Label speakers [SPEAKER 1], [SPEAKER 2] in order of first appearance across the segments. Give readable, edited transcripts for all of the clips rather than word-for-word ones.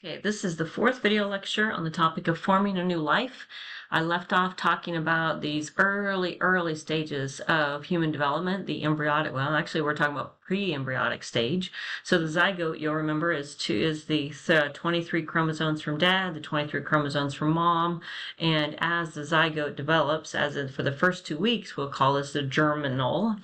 [SPEAKER 1] Okay, this is the fourth video lecture on the topic of forming a new life. I left off talking about these early stages of human development, the embryonic, well, actually we're talking about pre-embryonic stage. So the zygote, you'll remember, is the 23 chromosomes from dad, the 23 chromosomes from mom, and as the zygote develops, for the first 2 weeks, we'll call this the germinal,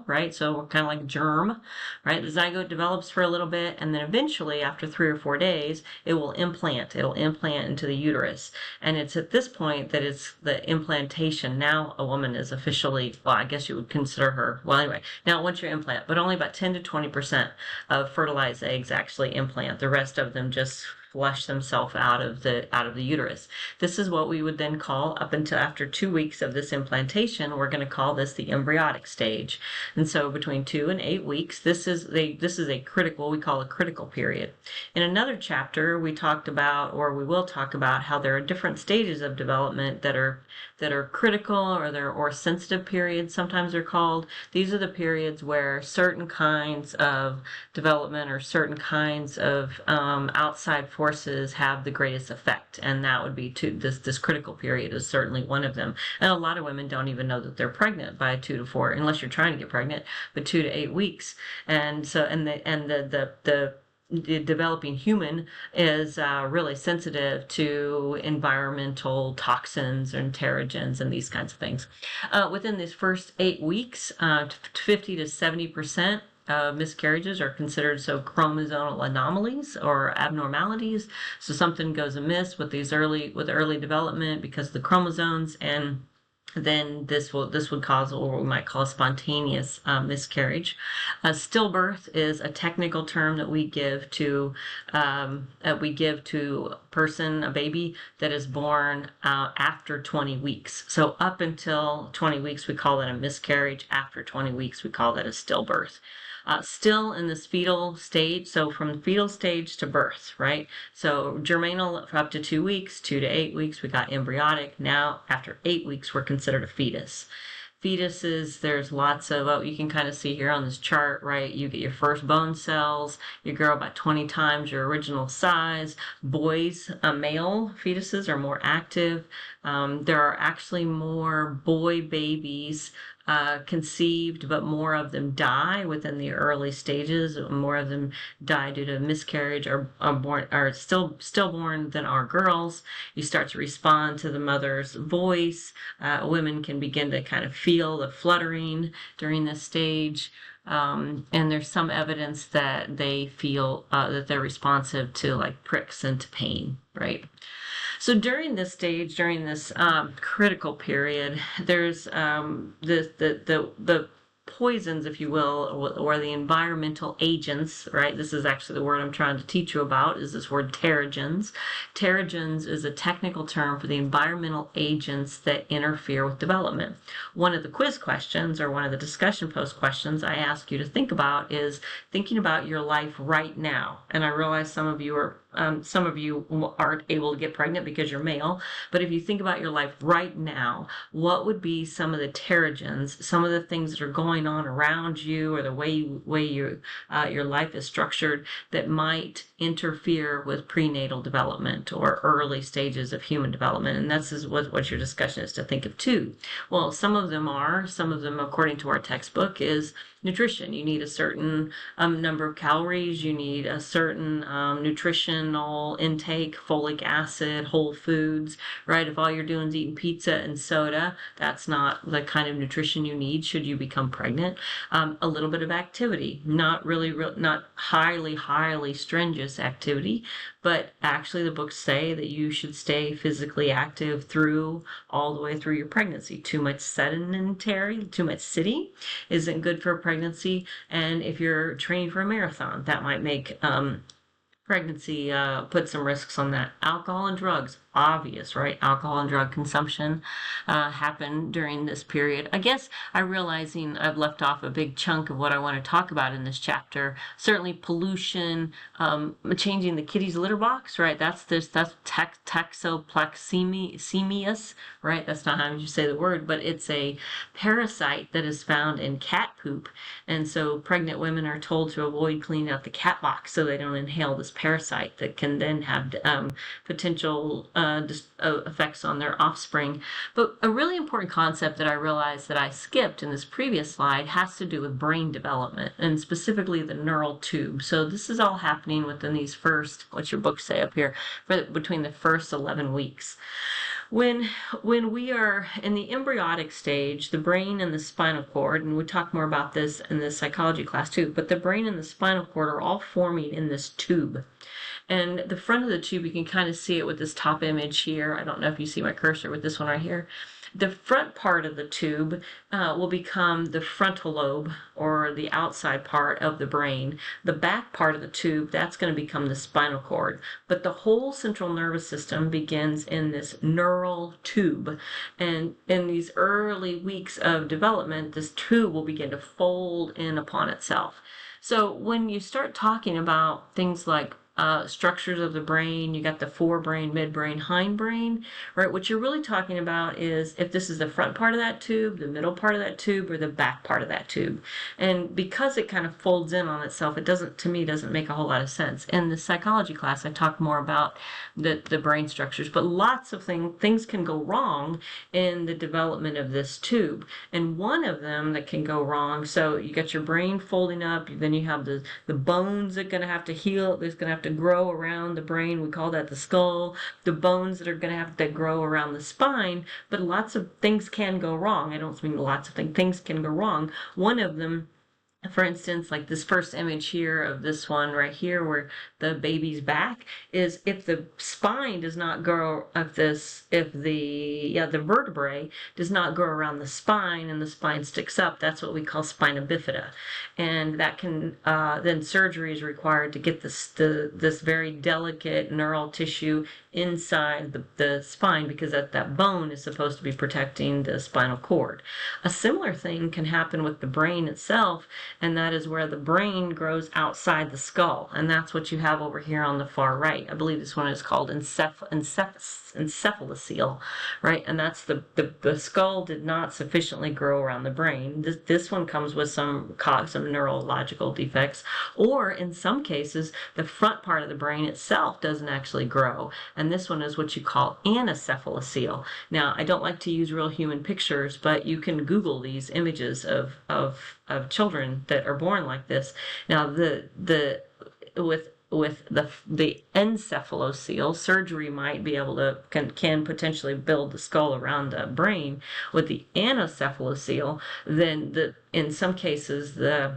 [SPEAKER 1] right? So we're kind of like germ, right? The zygote develops for a little bit, and then eventually, after 3 or 4 days, it will implant. It'll implant into the uterus, and it's at this point that it's the implantation. Now a woman is officially, well, I guess you would consider her, well, anyway, now once you implant, but only about 10 to 20% of fertilized eggs actually implant. The rest of them just flush themselves out of the uterus. This is what we would then call, up until after 2 weeks of this implantation, we're going to call this the embryonic stage. And so between 2 and 8 weeks, this is a critical, we call a critical period. In another chapter, we talked about, or we will talk about, how there are different stages of development that are critical, or sensitive periods, sometimes they're called. These are the periods where certain kinds of development or certain kinds of outside forces have the greatest effect, and that would be this critical period is certainly one of them. And a lot of women don't even know that they're pregnant by 2 to 4, unless you're trying to get pregnant, but 2 to 8 weeks. And so the developing human is really sensitive to environmental toxins and teratgens and these kinds of things. Within these first 8 weeks, 50 to 70% miscarriages are considered chromosomal anomalies or abnormalities. So something goes amiss with early development because of the chromosomes, and then this would cause what we might call a spontaneous miscarriage. Stillbirth is a technical term that we give to a baby that is born after 20 weeks. So up until 20 weeks, we call that a miscarriage. After 20 weeks, we call that a stillbirth. Still in this fetal stage, so from fetal stage to birth, right? So germinal for up to 2 weeks, 2 to 8 weeks, we got embryonic. Now, after 8 weeks, we're considered a fetus. Fetuses, there's lots of, you can kind of see here on this chart, right? You get your first bone cells, you grow about 20 times your original size. Boys, male fetuses are more active. There are actually more boy babies conceived, but more of them die within the early stages. More of them die due to miscarriage or are stillborn than are girls. You start to respond to the mother's voice. Women can begin to kind of feel the fluttering during this stage. And there's some evidence that they feel that they're responsive to like pricks and to pain, right? So during this stage, during this critical period, there's the poisons, if you will, or the environmental agents, right? This is actually the word I'm trying to teach you about, is this word teratgens. Teratgens is a technical term for the environmental agents that interfere with development. One of the quiz questions, or one of the discussion post questions I ask you to think about, is thinking about your life right now. And I realize some of you aren't able to get pregnant because you're male, but if you think about your life right now, what would be some of the teratgens, some of the things that are going on around you, or the way your life is structured, that might interfere with prenatal development or early stages of human development? And this is what your discussion is to think of too. Well, some of them, according to our textbook, is nutrition. You need a certain number of calories. You need a certain nutritional intake, folic acid, whole foods, right? If all you're doing is eating pizza and soda, that's not the kind of nutrition you need should you become pregnant. A little bit of activity, not highly strenuous activity, but actually the books say that you should stay physically active all the way through your pregnancy. Too much sedentary, too much sitting isn't good for a pregnancy. And if you're training for a marathon, that might make pregnancy put some risks on that. Alcohol and drugs obvious, right? Alcohol and drug consumption happen during this period. I guess I'm realizing I've left off a big chunk of what I want to talk about in this chapter. Certainly pollution, changing the kitty's litter box, right? That's toxoplasmosis, right? That's not how you say the word, but it's a parasite that is found in cat poop. And so pregnant women are told to avoid cleaning out the cat box so they don't inhale this parasite that can then have potential effects on their offspring. But a really important concept that I realized that I skipped in this previous slide has to do with brain development, and specifically the neural tube. So this is all happening within these first, what's your book say up here, between the first 11 weeks. When we are in the embryonic stage, the brain and the spinal cord, and we talk more about this in the psychology class too, but the brain and the spinal cord are all forming in this tube. And the front of the tube, you can kind of see it with this top image here. I don't know if you see my cursor with this one right here. The front part of the tube will become the frontal lobe, or the outside part of the brain. The back part of the tube, that's going to become the spinal cord. But the whole central nervous system begins in this neural tube. And in these early weeks of development, this tube will begin to fold in upon itself. So when you start talking about things like structures of the brain, you got the forebrain, midbrain, hindbrain, right? What you're really talking about is if this is the front part of that tube, the middle part of that tube, or the back part of that tube. And because it kind of folds in on itself, it doesn't, to me, doesn't make a whole lot of sense. In the psychology class, I talk more about the brain structures, but lots of things can go wrong in the development of this tube. And one of them that can go wrong, so you got your brain folding up, then you have the bones that are going to have to heal, there's going to have to grow around the brain. We call that the skull. The bones that are going to have to grow around the spine. But lots of things can go wrong. I don't mean lots of things can go wrong. One of them, for instance, like this first image here of this one right here where the baby's back, is if the spine does not grow, if the vertebrae does not grow around the spine and the spine sticks up, that's what we call spina bifida. And that can, then surgery is required to get this very delicate neural tissue inside the spine, because that bone is supposed to be protecting the spinal cord. A similar thing can happen with the brain itself, and that is where the brain grows outside the skull, and that's what you have over here on the far right. I believe this one is called encephalocele, right? And that's the skull did not sufficiently grow around the brain. This one comes with some neurological defects, or in some cases, the front part of the brain itself doesn't actually grow. And this one is what you call anencephalocele. Now, I don't like to use real human pictures, but you can Google these images of children that are born like this. Now, with the encephalocele, surgery might be able to can potentially build the skull around the brain. With the anencephalocele, then in some cases the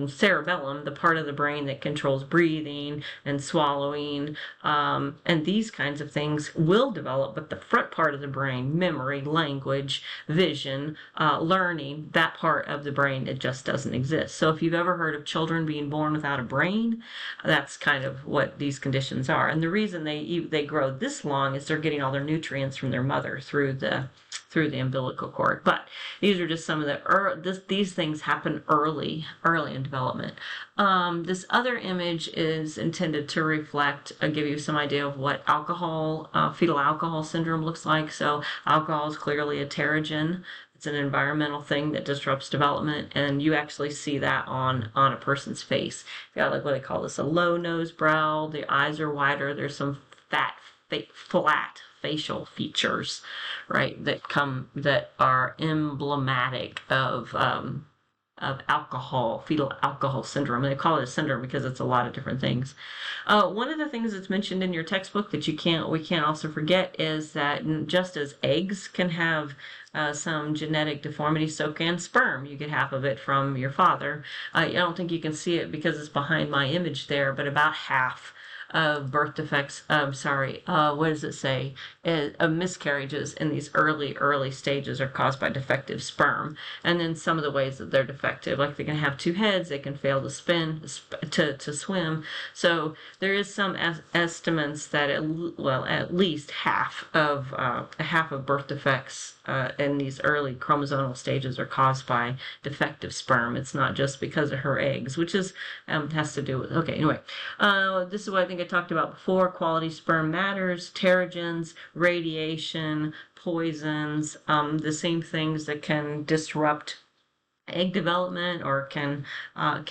[SPEAKER 1] cerebellum, the part of the brain that controls breathing and swallowing, and these kinds of things will develop, but the front part of the brain, memory, language, vision, learning, that part of the brain, it just doesn't exist. So if you've ever heard of children being born without a brain, that's kind of what these conditions are. And the reason they grow this long is they're getting all their nutrients from their mother through the umbilical cord. But these are just some of these things happen early in development. This other image is intended to reflect, give you some idea of what fetal alcohol syndrome looks like. So alcohol is clearly a teratgen. It's an environmental thing that disrupts development, and you actually see that on a person's face. You got like what they call this, a low nose brow, the eyes are wider, there's some flat facial features, right, that are emblematic of fetal alcohol syndrome. And they call it a syndrome because it's a lot of different things. One of the things that's mentioned in your textbook that we can't also forget is that just as eggs can have some genetic deformity, so can sperm. You get half of it from your father. I don't think you can see it because it's behind my image there, but about half of birth defects. What does it say? Miscarriages in these early stages are caused by defective sperm. And then some of the ways that they're defective, like they can have two heads, they can fail to to swim. So there is some estimates that at least half of birth defects in these early chromosomal stages are caused by defective sperm. It's not just because of her eggs, which is has to do with, okay, anyway. This is what I think I talked about before. Quality sperm matters, teratgens, radiation, poisons, the same things that can disrupt egg development or can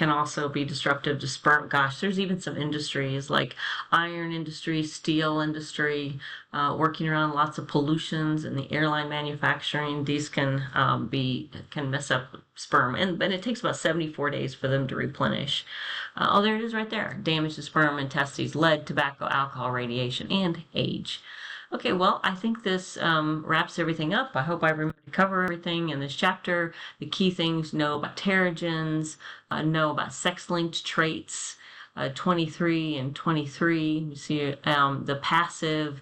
[SPEAKER 1] also be disruptive to sperm. Gosh, there's even some industries like iron industry, steel industry, working around lots of pollutions in the airline manufacturing. These can mess up sperm, and it takes about 74 days for them to replenish. Oh, there it is right there. Damage to sperm and testes, lead, tobacco, alcohol, radiation, and age. Okay, well, I think this wraps everything up. I hope I remember to cover everything in this chapter. The key things: know about teratgens, know about sex-linked traits, 23 and 23. You see the passive,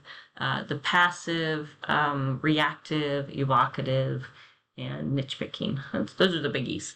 [SPEAKER 1] reactive, evocative, and niche picking. Those are the biggies.